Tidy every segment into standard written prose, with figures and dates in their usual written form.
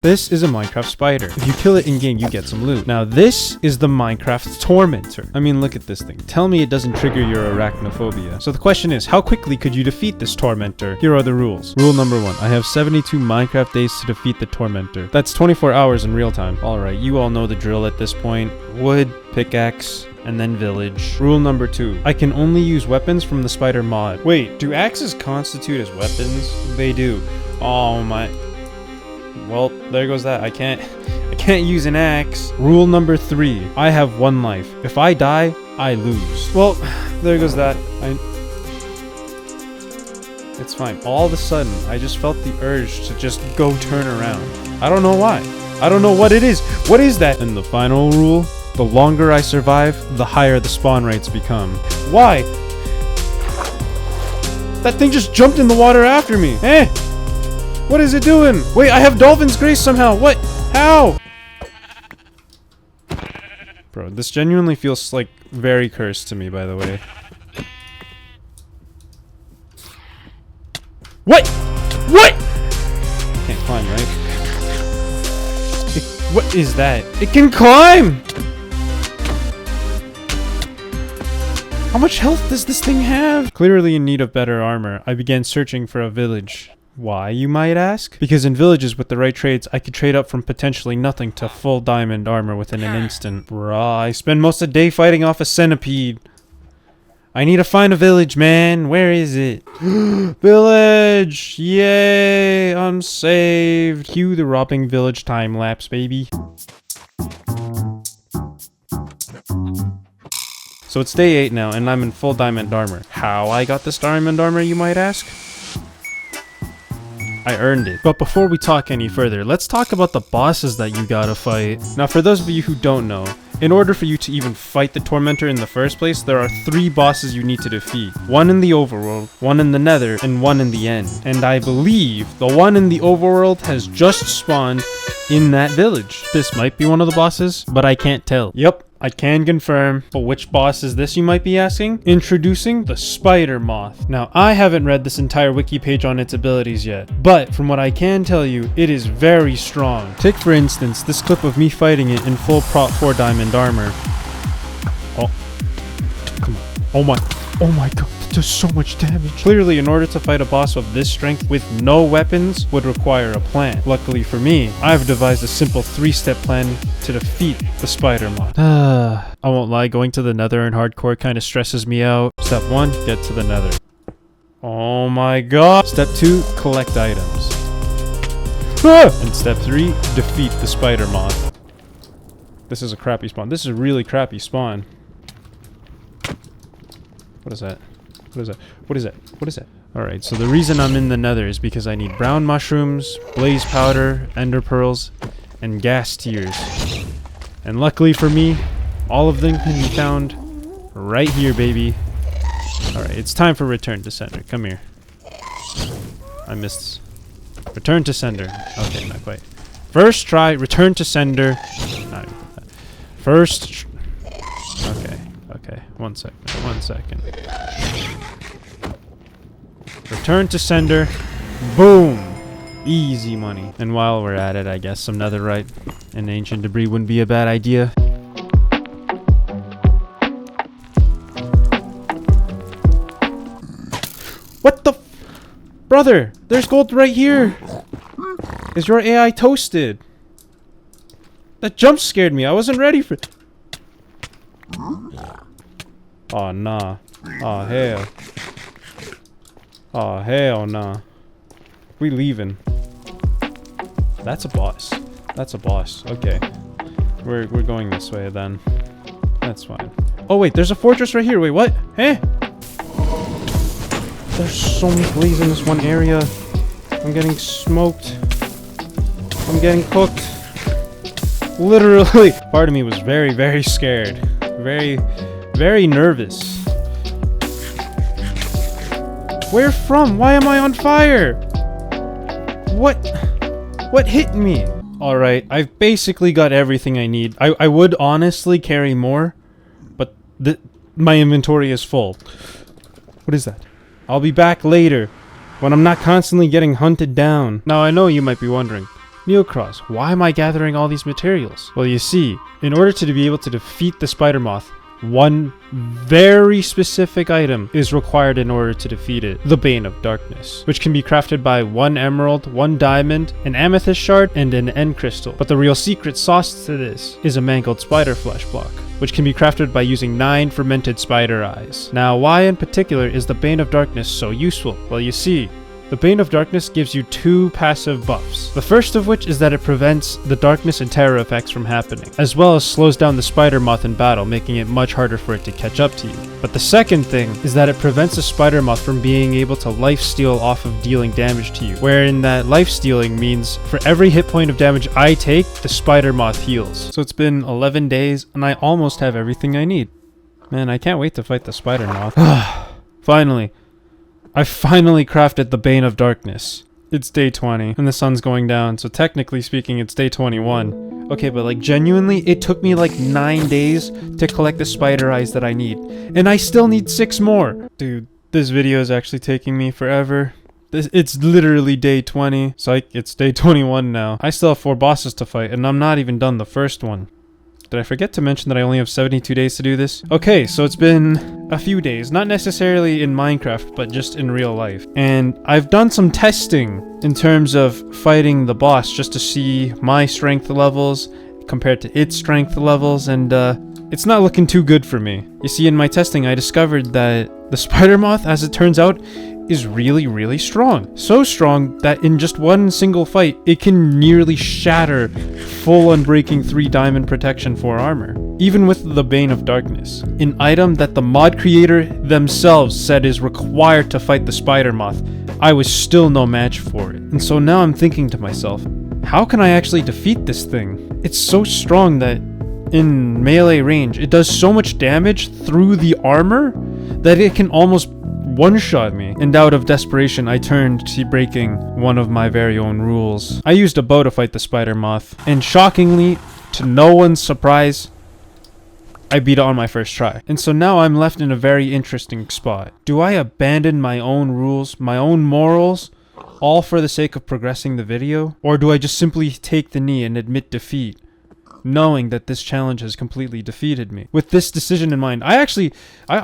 This is a Minecraft spider. If you kill it in-game, you get some loot. Now, this is the Minecraft Tormentor. I mean, look at this thing. Tell me it doesn't trigger your arachnophobia. So the question is, how quickly could you defeat this Tormentor? Here are the rules. Rule number 1. I have 72 Minecraft days to defeat the Tormentor. That's 24 hours in real time. Alright, you all know the drill at this point. Wood, pickaxe, and then village. Rule number 2. I can only use weapons from the spider mod. Wait, do axes constitute as weapons? They do. Oh my... Well, there goes that. I can't use an axe. Rule number 3. I have 1 life. If I die, I lose. Well, there goes that. It's fine. All of a sudden, I just felt the urge to just go turn around. I don't know why. I don't know what it is. What is that? And the final rule, the longer I survive, the higher the spawn rates become. Why? That thing just jumped in the water after me. What is it doing? Wait, I have Dolphin's Grace somehow. What? How? Bro, this genuinely feels like very cursed to me, by the way. What? What? Can't climb, right? What is that? It can climb! How much health does this thing have? Clearly in need of better armor, I began searching for a village. Why, you might ask? Because in villages with the right trades, I could trade up from potentially nothing to full diamond armor within an instant. Bruh, I spend most of the day fighting off a centipede. I need to find a village, man. Where is it? Village! Yay! I'm saved. Cue the robbing village time lapse, baby. So it's day 8 now, and I'm in full diamond armor. How I got this diamond armor, you might ask? I earned it. But before we talk any further, let's talk about the bosses that you gotta fight. Now, for those of you who don't know, in order for you to even fight the Tormentor in the first place, there are 3 bosses you need to defeat. 1 in the overworld, 1 in the nether, and 1 in the end. And I believe the one in the overworld has just spawned in that village. This might be one of the bosses, but I can't tell. Yep, I can confirm. But which boss is this, you might be asking? Introducing the Spider Moth. Now, I haven't read this entire wiki page on its abilities yet, but from what I can tell you, it is very strong. Take for instance, this clip of me fighting it in full prot 4 diamond armor. Oh, come on. Oh my god, that does so much damage. Clearly, in order to fight a boss of this strength with no weapons would require a plan. Luckily for me, I've devised a simple 3-step plan to defeat the Spider Moth. I won't lie, going to the nether in hardcore kind of stresses me out. Step 1, get to the nether. Oh my god. Step 2, collect items. And step 3, defeat the Spider Moth. This is a crappy spawn. This is a really crappy spawn. What is that? What is that? What is that? What is that? Alright, so the reason I'm in the nether is because I need brown mushrooms, blaze powder, ender pearls, and gas tears. And luckily for me, all of them can be found right here, baby. Alright, it's time for return to sender. Come here. I missed. Return to sender. Okay, not quite. First try, return to sender. Not even that. First... Okay, 1 second, 1 second. Return to sender. Boom! Easy money. And while we're at it, I guess some netherite and ancient debris wouldn't be a bad idea. What the brother, there's gold right here! Is your AI toasted? That jump scared me, I wasn't ready for... Oh nah. Oh hell. Oh hell nah. We leaving. That's a boss. That's a boss. Okay. We're going this way then. That's fine. Oh wait, there's a fortress right here. Wait, what? Hey? There's so many blaze in this one area. I'm getting smoked. I'm getting cooked. Literally. Part of me was very, very scared. Very nervous. Where from? Why am I on fire? What hit me? Alright, I've basically got everything I need. I would honestly carry more, but my inventory is full. What is that? I'll be back later, when I'm not constantly getting hunted down. Now I know you might be wondering, Neocross, why am I gathering all these materials? Well, you see, in order to be able to defeat the spider moth, one very specific item is required in order to defeat it. The Bane of Darkness, which can be crafted by 1 emerald, 1 diamond, an amethyst shard, and an end crystal. But the real secret sauce to this is a mangled spider flesh block, which can be crafted by using 9 fermented spider eyes. Now, why in particular is the Bane of Darkness so useful? Well, you see, the Bane of Darkness gives you 2 passive buffs. The first of which is that it prevents the darkness and terror effects from happening, as well as slows down the spider moth in battle, making it much harder for it to catch up to you. But the second thing is that it prevents the spider moth from being able to lifesteal off of dealing damage to you, wherein that lifestealing means for every hit point of damage I take, the spider moth heals. So it's been 11 days and I almost have everything I need. Man, I can't wait to fight the spider moth. Finally. I finally crafted the Bane of Darkness. It's day 20, and the sun's going down, so technically speaking, it's day 21. Okay, but like genuinely, it took me like 9 days to collect the spider eyes that I need. And I still need 6 more! Dude, this video is actually taking me forever. It's literally day 20. Psych, it's day 21 now. I still have 4 bosses to fight, and I'm not even done the first one. Did I forget to mention that I only have 72 days to do this? Okay, so it's been a few days, not necessarily in Minecraft, but just in real life. And I've done some testing in terms of fighting the boss just to see my strength levels compared to its strength levels, and it's not looking too good for me. You see, in my testing, I discovered that the spider moth, as it turns out, is really strong. So strong that in just one single fight, it can nearly shatter full unbreaking 3 diamond protection 4 armor. Even with the Bane of Darkness, an item that the mod creator themselves said is required to fight the spider moth, I was still no match for it. And so now I'm thinking to myself, how can I actually defeat this thing? It's so strong that in melee range, it does so much damage through the armor that it can almost one-shot me. And out of desperation, I turned to breaking one of my very own rules. I used a bow to fight the spider moth, and shockingly, to no one's surprise, I beat it on my first try. And so now I'm left in a very interesting spot. Do I abandon my own rules, my own morals, all for the sake of progressing the video? Or do I just simply take the knee and admit defeat, knowing that this challenge has completely defeated me? With this decision in mind, I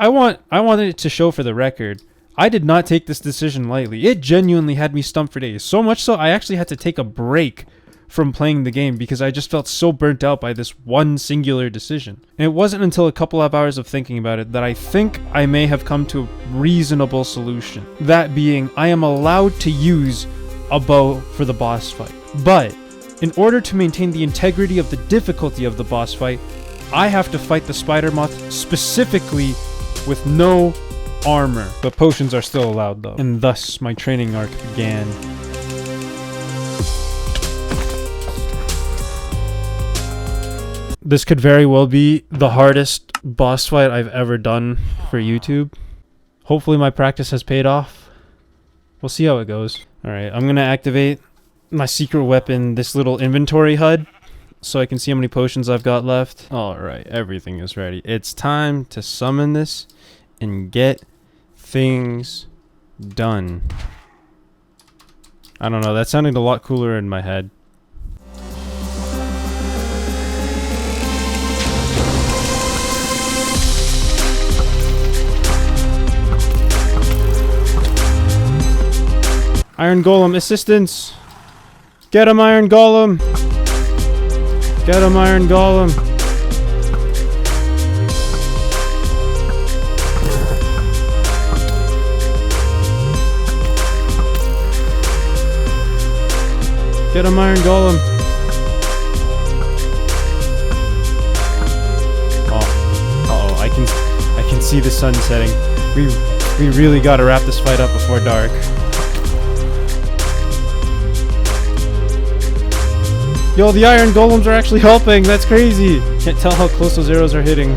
wanted it to show for the record, I did not take this decision lightly. It genuinely had me stumped for days. So much so, I actually had to take a break from playing the game because I just felt so burnt out by this one singular decision. And it wasn't until a couple of hours of thinking about it that I think I may have come to a reasonable solution. That being, I am allowed to use a bow for the boss fight. But in order to maintain the integrity of the difficulty of the boss fight, I have to fight the spider moth specifically with no armor. But potions are still allowed though. And thus my training arc began. This could very well be the hardest boss fight I've ever done for YouTube. Hopefully my practice has paid off. We'll see how it goes. Alright, I'm gonna activate my secret weapon, this little inventory HUD, so I can see how many potions I've got left. Alright, everything is ready. It's time to summon this and get things done. I don't know, that sounded a lot cooler in my head. Iron Golem, assistance! Get him, Iron Golem! Get him, Iron Golem! Get him, Iron Golem! Oh, I can see the sun setting. We really gotta wrap this fight up before dark. Yo, the iron golems are actually helping. That's crazy. Can't tell how close those arrows are hitting.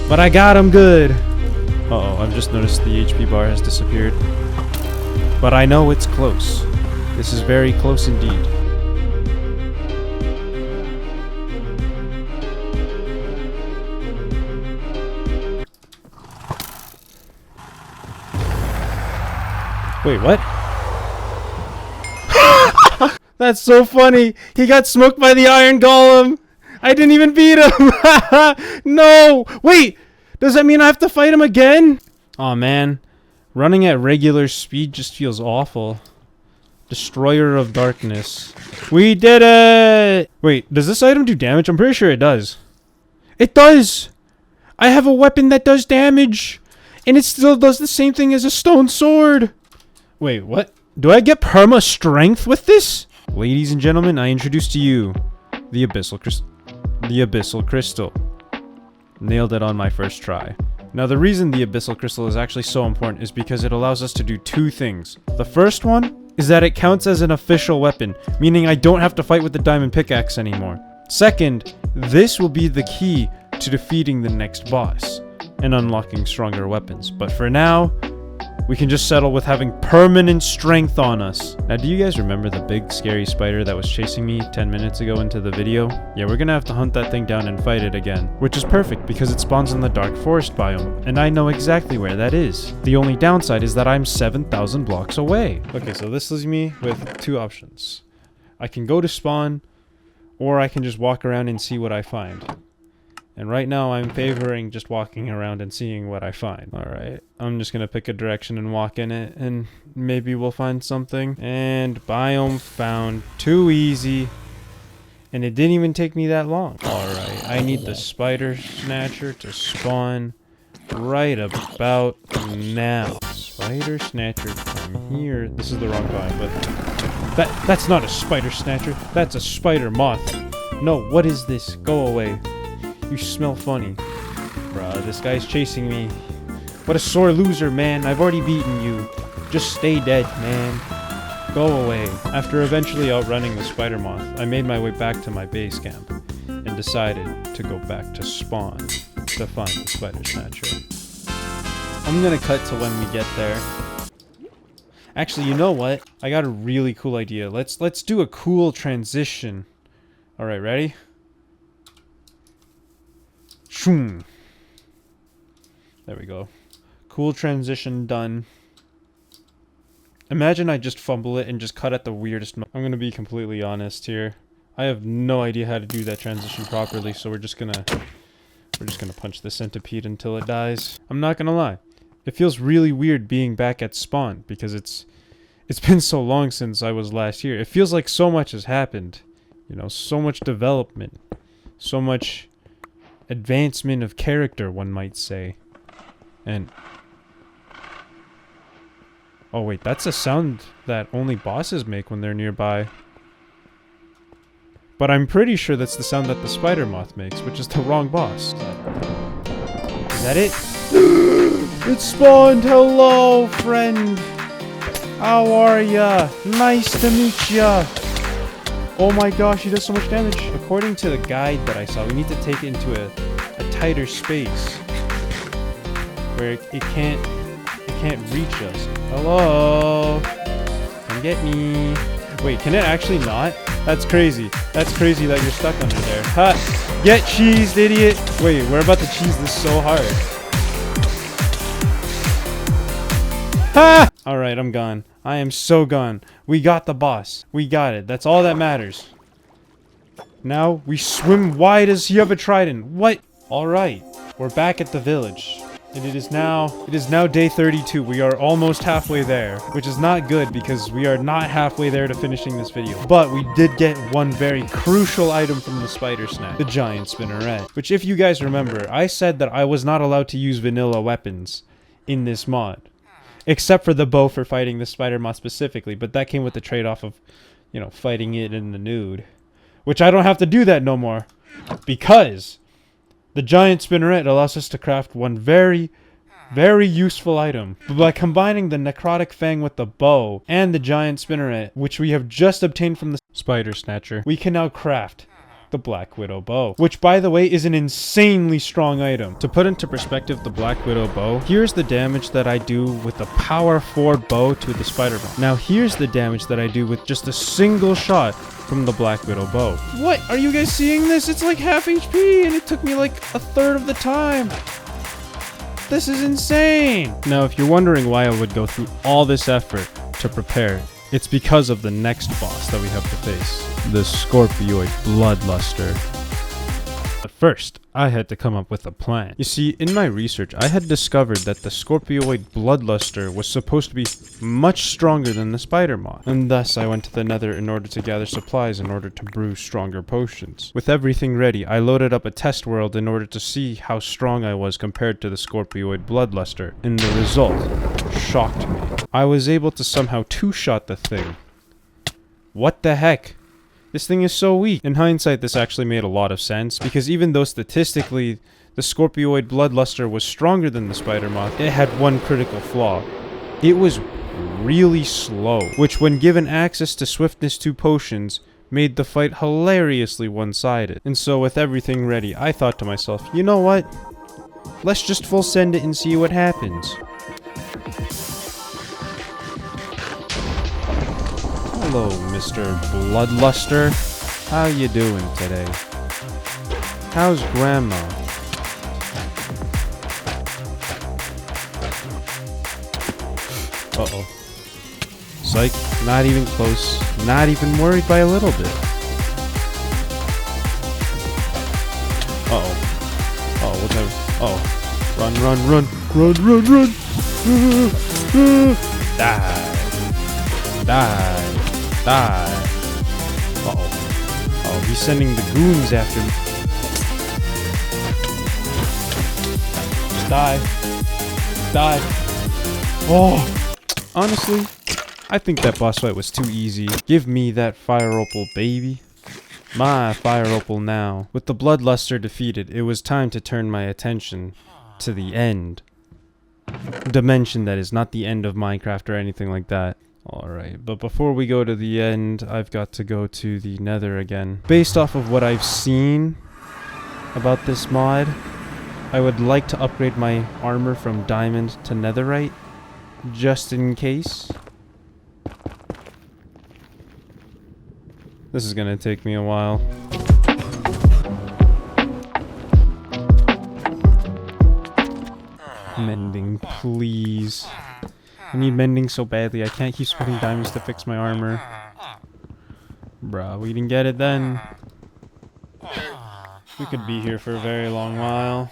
But I got him good. Uh-oh, I've just noticed the HP bar has disappeared. But I know it's close. This is very close indeed. Wait, what? That's so funny. He got smoked by the iron golem. I didn't even beat him. No. Wait. Does that mean I have to fight him again? Aw, man. Running at regular speed just feels awful. Destroyer of Darkness. We did it! Wait, does this item do damage? I'm pretty sure it does. It does! I have a weapon that does damage! And it still does the same thing as a stone sword! Wait, what? Do I get perma strength with this? Ladies and gentlemen, I introduce to you the Abyssal Crystal. The Abyssal Crystal. Nailed it on my first try. Now the reason the Abyssal Crystal is actually so important is because it allows us to do two things. The first one is that it counts as an official weapon, meaning I don't have to fight with the diamond pickaxe anymore. Second, this will be the key to defeating the next boss and unlocking stronger weapons. But for now, we can just settle with having permanent strength on us. Now, do you guys remember the big scary spider that was chasing me 10 minutes ago into the video? Yeah, we're gonna have to hunt that thing down and fight it again. Which is perfect because it spawns in the dark forest biome, and I know exactly where that is. The only downside is that I'm 7,000 blocks away. Okay, so this leaves me with two options. I can go to spawn, or I can just walk around and see what I find. And right now, I'm favoring just walking around and seeing what I find. Alright, I'm just gonna pick a direction and walk in it, and maybe we'll find something. And biome found. Too easy. And it didn't even take me that long. Alright, I need the spider snatcher to spawn right about now. Spider snatcher from here. This is the wrong biome, but that's not a spider snatcher. That's a spider moth. No, what is this? Go away. You smell funny. Bruh, this guy's chasing me. What a sore loser, man. I've already beaten you. Just stay dead, man. Go away. After eventually outrunning the spider moth, I made my way back to my base camp and decided to go back to spawn to find the spider snatcher. I'm gonna cut to when we get there. Actually, you know what? I got a really cool idea. Let's do a cool transition. Alright, ready? Shoom. There we go. Cool transition done. Imagine I just fumble it and just cut at the weirdest I'm gonna be completely honest here. I have no idea how to do that transition properly, so we're just gonna punch the centipede until it dies. I'm not gonna lie. It feels really weird being back at spawn because it's been so long since I was last here. It feels like so much has happened. You know, so much development. So much advancement of character, one might say. And oh wait, that's a sound that only bosses make when they're nearby. But I'm pretty sure that's the sound that the spider moth makes, which is the wrong boss. Is that it? It spawned! Hello, friend! How are ya? Nice to meet ya! Oh my gosh, he does so much damage. According to the guide that I saw, we need to take it into a tighter space where it can't reach us. Hello? Come get me. Wait, can it actually not? That's crazy. That's crazy that you're stuck under there. Ha! Get cheesed, idiot! Wait, we're about to cheese this so hard. Ha! Alright, I'm gone. I am so gone. We got the boss. We got it. That's all that matters. Now, we swim wide as you have a trident. What? Alright, we're back at the village. And it is now day 32. We are almost halfway there, which is not good because we are not halfway there to finishing this video. But we did get one very crucial item from the spider snatch, the giant spinneret. Which, if you guys remember, I said that I was not allowed to use vanilla weapons in this mod. Except for the bow for fighting the spider moth specifically, but that came with the trade-off of, you know, fighting it in the nude. Which I don't have to do that no more. Because the giant spinneret allows us to craft one very, very useful item. But by combining the necrotic fang with the bow and the giant spinneret, which we have just obtained from the spider snatcher, we can now craft the Black Widow bow, which by the way is an insanely strong item. To put into perspective the Black Widow bow, here's the damage that I do with the power 4 bow to the spider moth. Now here's the damage that I do with just a single shot from the Black Widow bow. What? Are you guys seeing this? It's like half HP and it took me like a third of the time. This is insane. Now if you're wondering why I would go through all this effort to prepare It's because of the next boss that we have to face, the Scorpioid Bloodluster. But first, I had to come up with a plan. You see, in my research, I had discovered that the Scorpioid Bloodluster was supposed to be much stronger than the spider moth, and thus I went to the nether in order to gather supplies in order to brew stronger potions. With everything ready, I loaded up a test world in order to see how strong I was compared to the Scorpioid Bloodluster, and the result shocked me. I was able to somehow two-shot the thing. What the heck? This thing is so weak. In hindsight, this actually made a lot of sense, because even though statistically the Scorpioid Bloodluster was stronger than the spider moth, it had one critical flaw. It was really slow, which when given access to Swiftness 2 potions, made the fight hilariously one-sided. And so with everything ready, I thought to myself, you know what? Let's just full send it and see what happens. Hello, Mr. Bloodluster. How you doing today? How's Grandma? Uh-oh. Psych, not even close. Not even worried by a little bit. Uh-oh. Oh, what's that? Oh. Run, run, run. Run, run, run. Die. Die. Die. Uh-oh. Oh, he's sending the goons after me. Just die. Die. Oh. Honestly, I think that boss fight was too easy. Give me that fire opal, baby. My fire opal now. With the Bloodluster defeated, it was time to turn my attention to the end. Dimension, that is, not the end of Minecraft or anything like that. Alright, but before we go to the end, I've got to go to the nether again. Based off of what I've seen about this mod, I would like to upgrade my armor from diamond to netherite, just in case. This is gonna take me a while. Mending, please. I need mending so badly. I can't keep spending diamonds to fix my armor. Bruh, we didn't get it then. We could be here for a very long while.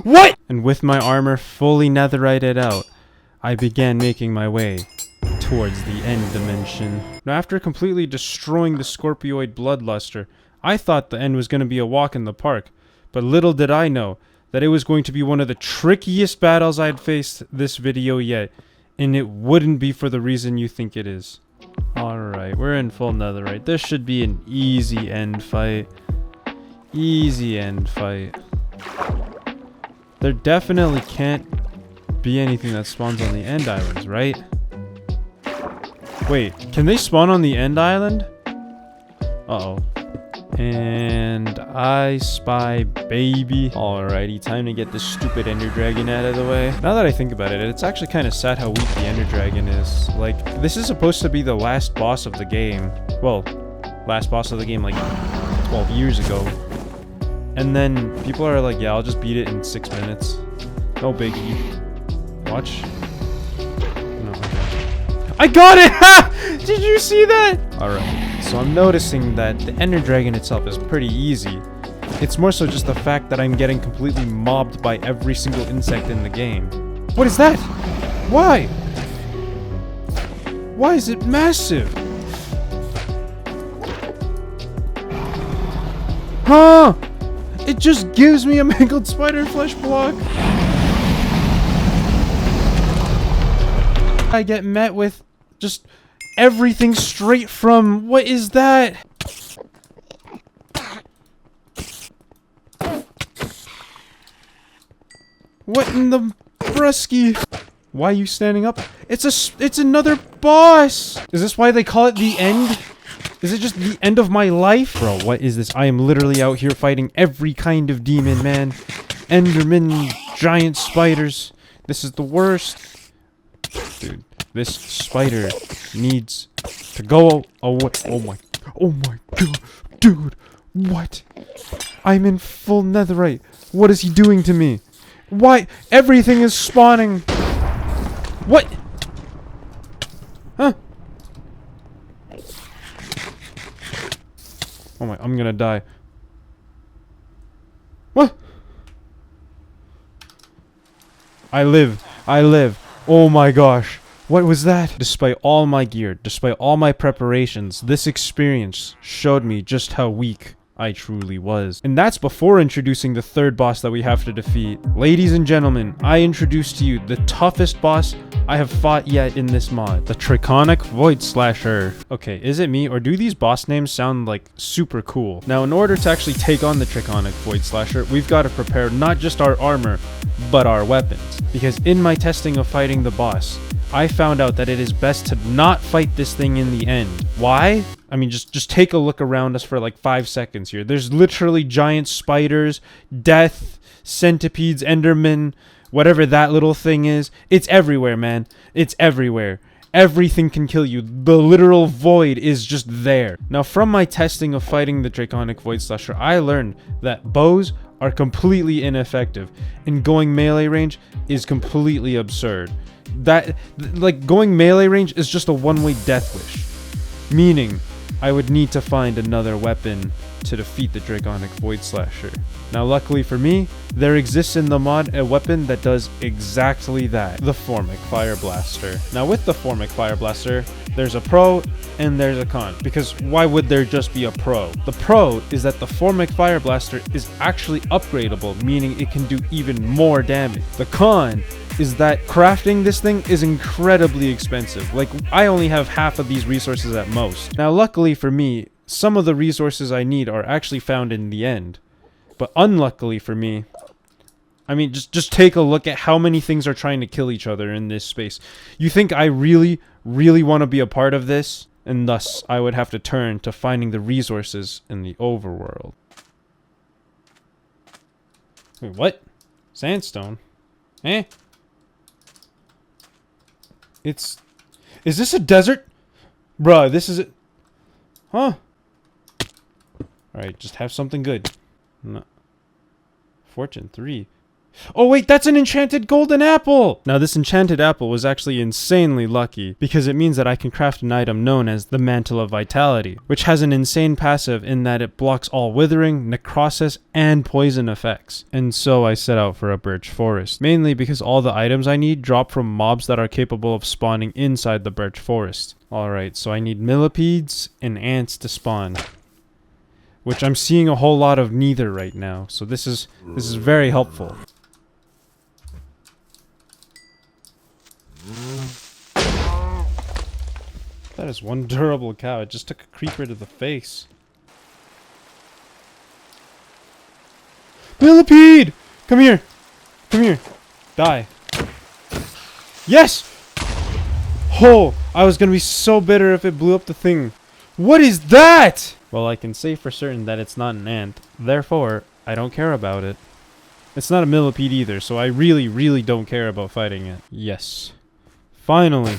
What?! And with my armor fully netherited out, I began making my way towards the end dimension. Now, after completely destroying the Scorpioid Bloodluster, I thought the end was going to be a walk in the park. But little did I know that it was going to be one of the trickiest battles I'd faced this video yet. And it wouldn't be for the reason you think it is. Alright, we're in full netherite. This should be an easy end fight. Easy end fight. There definitely can't be anything that spawns on the end islands, right? Wait, can they spawn on the end island? Uh-oh. And I spy baby. Alrighty, time to get this stupid ender dragon out of the way. Now that I think about it, it's actually kind of sad how weak the ender dragon is. Like, this is supposed to be the last boss of the game. Well, last boss of the game like 12 years ago. And then people are like, yeah, I'll just beat it in 6 minutes. No biggie. Watch. No, okay. I got it! Ha! Did you see that? Alright. So I'm noticing that the ender dragon itself is pretty easy. It's more so just the fact that I'm getting completely mobbed by every single insect in the game. What is that? Why? Why is it massive? Huh? It just gives me a mangled spider flesh block. I get met with just everything straight from... What is that? What in the brusky? Why are you standing up? It's another boss! Is this why they call it the end? Is it just the end of my life? Bro, what is this? I am literally out here fighting every kind of demon, man. Endermen, giant spiders. This is the worst. Dude, this spider needs to go away. Oh my god. Dude, what? I'm in full netherite. What is he doing to me? Why? Everything is spawning. What? Oh my, I'm gonna die. What? I live. I live. Oh my gosh. What was that? Despite all my gear, despite all my preparations, this experience showed me just how weak I truly was. And that's before introducing the third boss that we have to defeat. Ladies and gentlemen, I introduce to you the toughest boss I have fought yet in this mod. The Draconic Void Slasher. Okay, is it me or do these boss names sound like super cool? Now, in order to actually take on the Draconic Void Slasher, we've got to prepare not just our armor, but our weapons. Because in my testing of fighting the boss, I found out that it is best to not fight this thing in the end. Why? I mean, just take a look around us for like 5 seconds here. There's literally giant spiders, death, centipedes, endermen, whatever that little thing is. It's everywhere, man. It's everywhere. Everything can kill you. The literal void is just there. Now, from my testing of fighting the Draconic Void Slasher, I learned that bows are completely ineffective, and going melee range is completely absurd. Like, going melee range is just a one-way death wish. Meaning, I would need to find another weapon to defeat the Draconic Void Slasher. Now, luckily for me, there exists in the mod a weapon that does exactly that. The Formic Fire Blaster. Now, with the Formic Fire Blaster, there's a pro and there's a con. Because why would there just be a pro? The pro is that the Formic Fire Blaster is actually upgradable, meaning it can do even more damage. The con is that crafting this thing is incredibly expensive. Like, I only have half of these resources at most. Now, luckily for me, some of the resources I need are actually found in the end. But unluckily for me, I mean, just take a look at how many things are trying to kill each other in this space. You think I really want to be a part of this? And thus, I would have to turn to finding the resources in the overworld. Wait, what? Sandstone? Eh? Is this a desert? Bruh, this is it. Huh? Alright, just have something good. No. Fortune 3. Oh wait, that's an enchanted golden apple! Now this enchanted apple was actually insanely lucky, because it means that I can craft an item known as the Mantle of Vitality, which has an insane passive in that it blocks all withering, necrosis, and poison effects. And so I set out for a birch forest, mainly because all the items I need drop from mobs that are capable of spawning inside the birch forest. Alright, so I need millipedes and ants to spawn, which I'm seeing a whole lot of neither right now, so this is very helpful. That is one durable cow. It just took a creeper to the face. Millipede! Come here! Come here! Die. Yes! Oh! I was gonna be so bitter if it blew up the thing. What is that? Well, I can say for certain that it's not an ant. Therefore, I don't care about it. It's not a millipede either, so I really don't care about fighting it. Yes. Finally.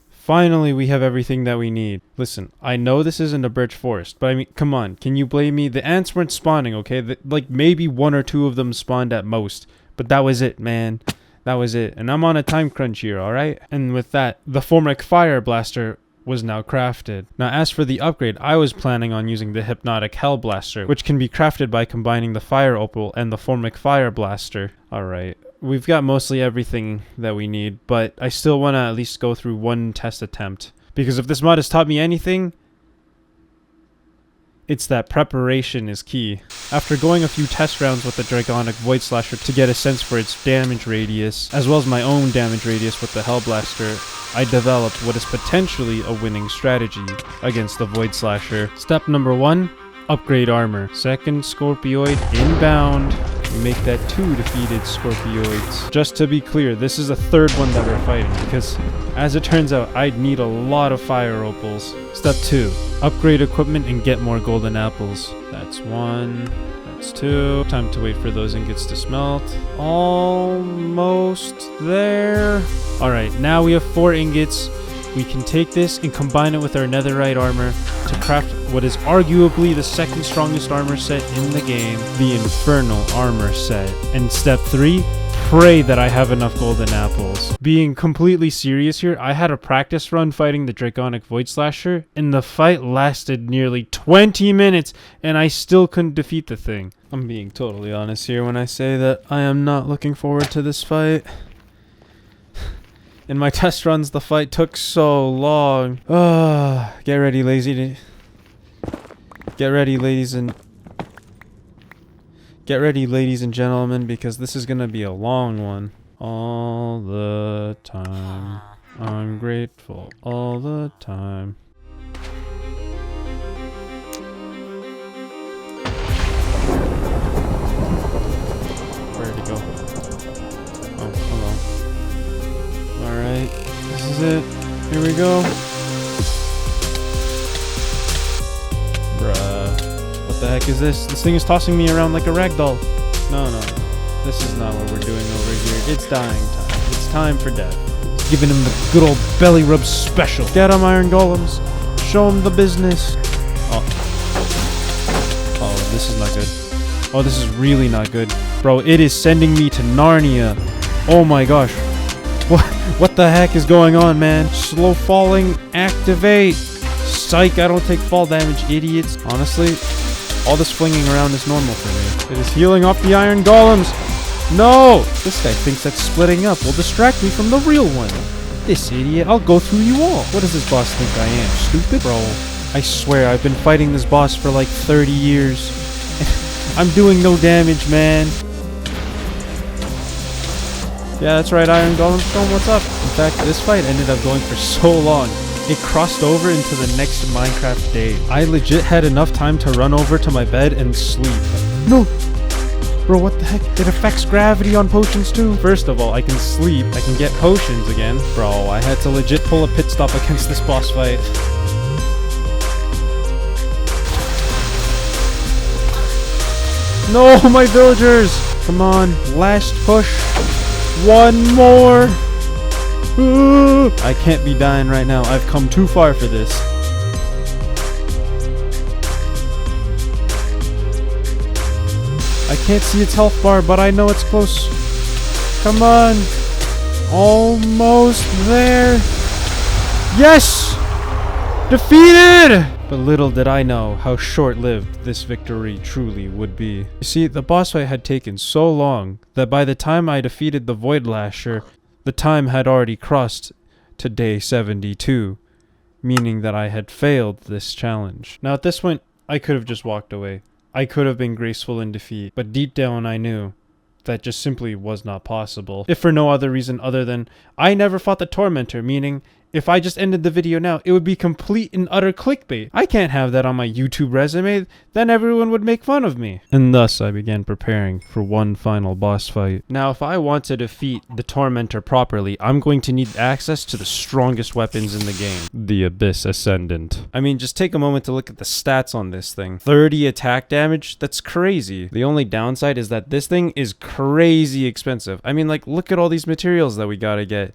Finally, we have everything that we need. Listen, I know this isn't a birch forest, but I mean, come on, can you blame me? The ants weren't spawning, okay? Like, maybe 1 or 2 of them spawned at most. But that was it, man. That was it. And I'm on a time crunch here, alright? And with that, the Formic Fire Blaster was now crafted. Now, as for the upgrade, I was planning on using the Hypnotic Hell Blaster, which can be crafted by combining the Fire Opal and the Formic Fire Blaster. Alright. We've got mostly everything that we need, but I still want to at least go through one test attempt. Because if this mod has taught me anything, it's that preparation is key. After going a few test rounds with the Draconic Void Slasher to get a sense for its damage radius, as well as my own damage radius with the Hell Blaster, I developed what is potentially a winning strategy against the Void Slasher. Step number 1, upgrade armor. Second Scorpioid inbound. We make that 2 defeated Scorpioids. Just to be clear, this is the 3rd one that we're fighting, because as it turns out, I'd need a lot of fire opals. Step 2, upgrade equipment and get more golden apples. That's 1, that's 2. Time to wait for those ingots to smelt. Almost there. Alright, now we have 4 ingots. We can take this and combine it with our netherite armor to craft what is arguably the 2nd strongest armor set in the game, the Infernal Armor Set. And step 3, pray that I have enough golden apples. Being completely serious here, I had a practice run fighting the Draconic Void Slasher, and the fight lasted nearly 20 minutes, and I still couldn't defeat the thing. I'm being totally honest here when I say that I am not looking forward to this fight. In my test runs, the fight took so long. Get ready, ladies and gentlemen, because this is gonna be a long one. All the time, I'm grateful all the time. Where'd it go? Oh, hello. Alright, this is it. Here we go. Bruh. What the heck is this? This thing is tossing me around like a ragdoll. No. This is not what we're doing over here. It's dying time. It's time for death. It's giving him the good old belly rub special. Get him, Iron Golems. Show him the business. Oh, this is not good. Oh, this is really not good. Bro, it is sending me to Narnia. Oh my gosh. What the heck is going on, man? Slow falling, activate. Psych, I don't take fall damage, idiots. Honestly, all this flinging around is normal for me. It is healing off the Iron Golems. No! This guy thinks that splitting up will distract me from the real one. This idiot, I'll go through you all. What does this boss think I am, stupid? Bro, I swear I've been fighting this boss for like 30 years. I'm doing no damage, man. Yeah, that's right, Iron Golem, show him what's up. In fact, this fight ended up going for so long. It crossed over into the next Minecraft day. I legit had enough time to run over to my bed and sleep. No! Bro, what the heck? It affects gravity on potions too. First of all, I can sleep. I can get potions again. Bro, I had to legit pull a pit stop against this boss fight. No, my villagers! Come on, last push. One more! I can't be dying right now. I've come too far for this. I can't see its health bar, but I know it's close. Come on. Almost there. Yes! Defeated! But little did I know how short-lived this victory truly would be. You see, the boss fight had taken so long that by the time I defeated the Void Lasher, the time had already crossed to day 72, meaning that I had failed this challenge. Now at this point, I could have just walked away. I could have been graceful in defeat, but deep down I knew that just simply was not possible. If for no other reason other than I never fought the Tormentor, meaning if I just ended the video now, it would be complete and utter clickbait. I can't have that on my YouTube resume, then everyone would make fun of me. And thus I began preparing for one final boss fight. Now if I want to defeat the Tormentor properly, I'm going to need access to the strongest weapons in the game. The Abyss Ascendant. I mean, just take a moment to look at the stats on this thing. 30 attack damage? That's crazy. The only downside is that this thing is crazy expensive. I mean, like, look at all these materials that we gotta get.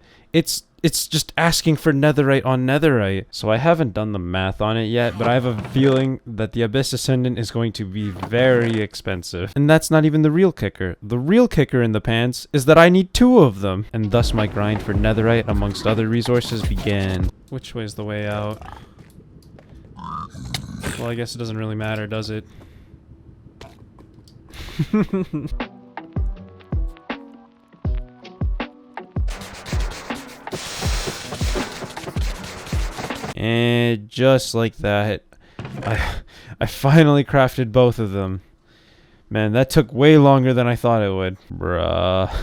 It's just asking for netherite on netherite. So I haven't done the math on it yet, but I have a feeling that the Abyss Ascendant is going to be very expensive. And that's not even the real kicker. The real kicker in the pants is that I need 2 of them. And thus my grind for netherite amongst other resources began. Which way is the way out? Well, I guess it doesn't really matter, does it? And just like that, I finally crafted both of them. Man, that took way longer than I thought it would. Bruh.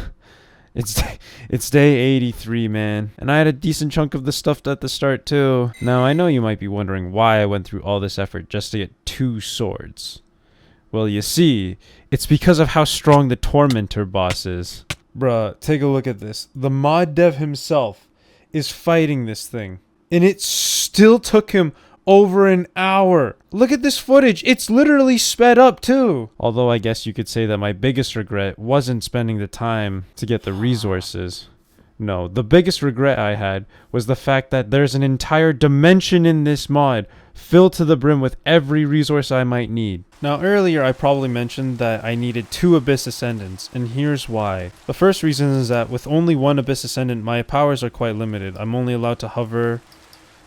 It's day 83, man. And I had a decent chunk of the stuff at the start, too. Now, I know you might be wondering why I went through all this effort just to get 2 swords. Well, you see, it's because of how strong the Tormentor boss is. Bruh, take a look at this. The mod dev himself is fighting this thing. And it still took him over an hour. Look at this footage. It's literally sped up too. Although I guess you could say that my biggest regret wasn't spending the time to get the resources. No, the biggest regret I had was the fact that there's an entire dimension in this mod filled to the brim with every resource I might need. Now earlier I probably mentioned that I needed 2 Abyss Ascendants, and here's why. The first reason is that with only 1 Abyss Ascendant, my powers are quite limited. I'm only allowed to hover.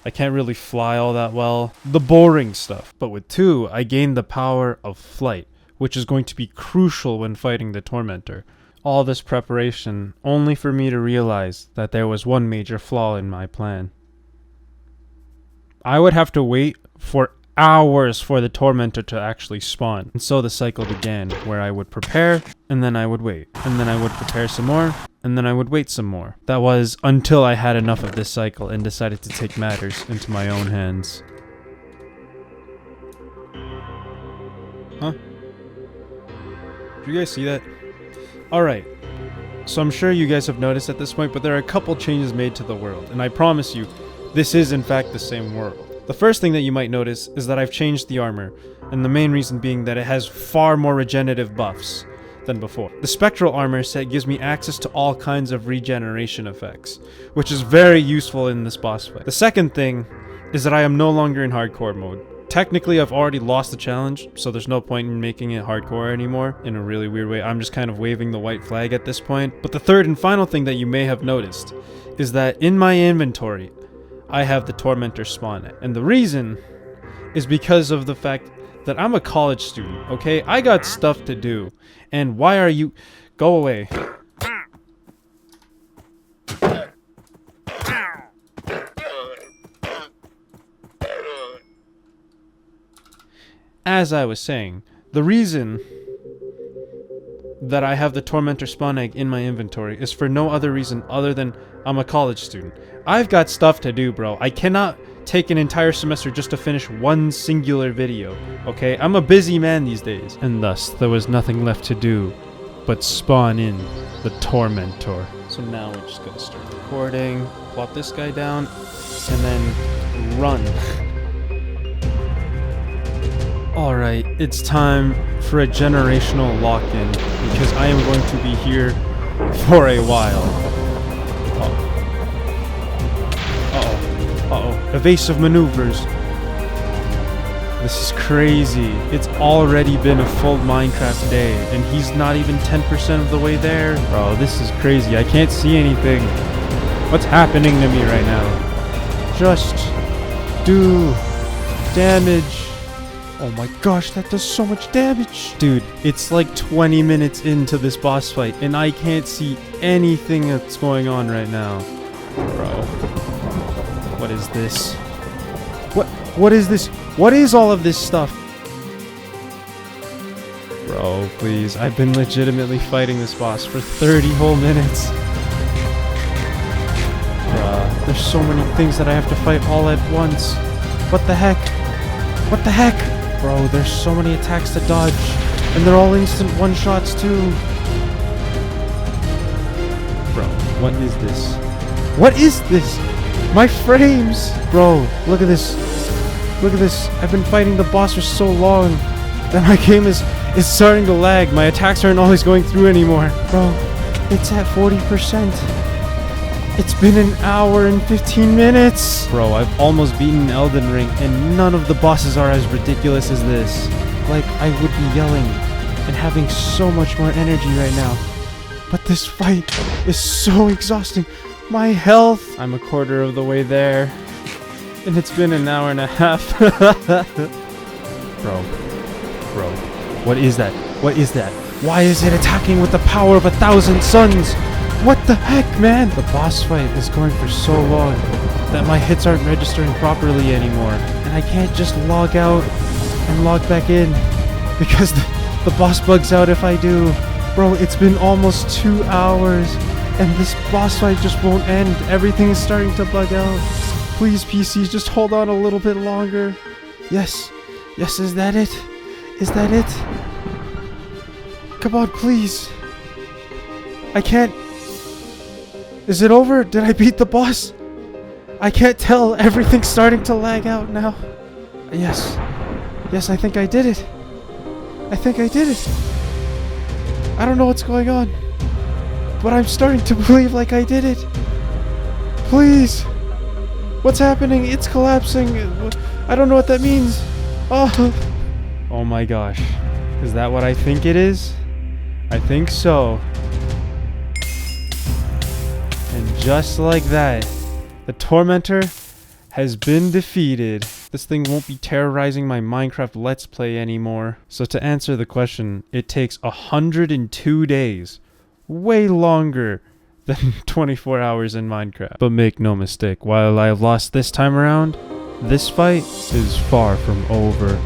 I can't really fly all that well. The boring stuff. But with 2, I gained the power of flight, which is going to be crucial when fighting the Tormentor. All this preparation only for me to realize that there was one major flaw in my plan. I would have to wait for hours for the Tormentor to actually spawn. And so the cycle began, where I would prepare, and then I would wait. And then I would prepare some more, and then I would wait some more. That was until I had enough of this cycle and decided to take matters into my own hands. Huh? Did you guys see that? Alright. So I'm sure you guys have noticed at this point, but there are a couple changes made to the world, and I promise you, this is in fact the same world. The first thing that you might notice is that I've changed the armor, and the main reason being that it has far more regenerative buffs than before. The spectral armor set gives me access to all kinds of regeneration effects, which is very useful in this boss fight. The second thing is that I am no longer in hardcore mode. Technically, I've already lost the challenge, so there's no point in making it hardcore anymore in a really weird way. I'm just kind of waving the white flag at this point. But the third and final thing that you may have noticed is that in my inventory, I have the Tormentor spawn. And the reason is because of the fact that I'm a college student, okay? I got stuff to do. And why are you... Go away. As I was saying, the reason that I have the Tormentor spawn egg in my inventory is for no other reason other than I'm a college student. I've got stuff to do, bro. I cannot take an entire semester just to finish one singular video, okay? I'm a busy man these days. And thus, there was nothing left to do but spawn in the Tormentor. So now we're just gonna start recording, plop this guy down, and then run. Alright, it's time for a generational lock-in, because I am going to be here for a while. Uh-oh. Evasive maneuvers. This is crazy. It's already been a full Minecraft day, and he's not even 10% of the way there. Bro, this is crazy. I can't see anything. What's happening to me right now? Just do damage. Oh my gosh, that does so much damage. Dude, it's like 20 minutes into this boss fight, and I can't see anything that's going on right now. Bro. What is this? What is this? What is all of this stuff? Bro, please. I've been legitimately fighting this boss for 30 whole minutes. Bruh, there's so many things that I have to fight all at once. What the heck? What the heck? Bro, there's so many attacks to dodge, and they're all instant one-shots too. Bro, what is this? What is this? My frames! Bro, look at this. Look at this. I've been fighting the boss for so long that my game is starting to lag. My attacks aren't always going through anymore. Bro, it's at 40%. It's been an hour and 15 minutes! Bro, I've almost beaten Elden Ring, and none of the bosses are as ridiculous as this. Like, I would be yelling and having so much more energy right now. But this fight is so exhausting. My health! I'm a quarter of the way there. And it's been an hour and a half. Bro. What is that? What is that? Why is it attacking with the power of 1,000 suns? What the heck, man? The boss fight is going for so long that my hits aren't registering properly anymore. And I can't just log out and log back in because the boss bugs out if I do. Bro, it's been almost 2 hours and this boss fight just won't end. Everything is starting to bug out. Please, PC, just hold on a little bit longer. Yes. Yes, is that it? Is that it? Come on, please. I can't... Is it over? Did I beat the boss? I can't tell. Everything's starting to lag out now. Yes. Yes, I think I did it. I think I did it. I don't know what's going on. But I'm starting to believe like I did it. Please. What's happening? It's collapsing. I don't know what that means. Oh. Oh my gosh. Is that what I think it is? I think so. And just like that, the Tormentor has been defeated. This thing won't be terrorizing my Minecraft Let's Play anymore. So to answer the question, it takes 102 days. Way longer than 24 hours in Minecraft. But make no mistake, while I have lost this time around, this fight is far from over.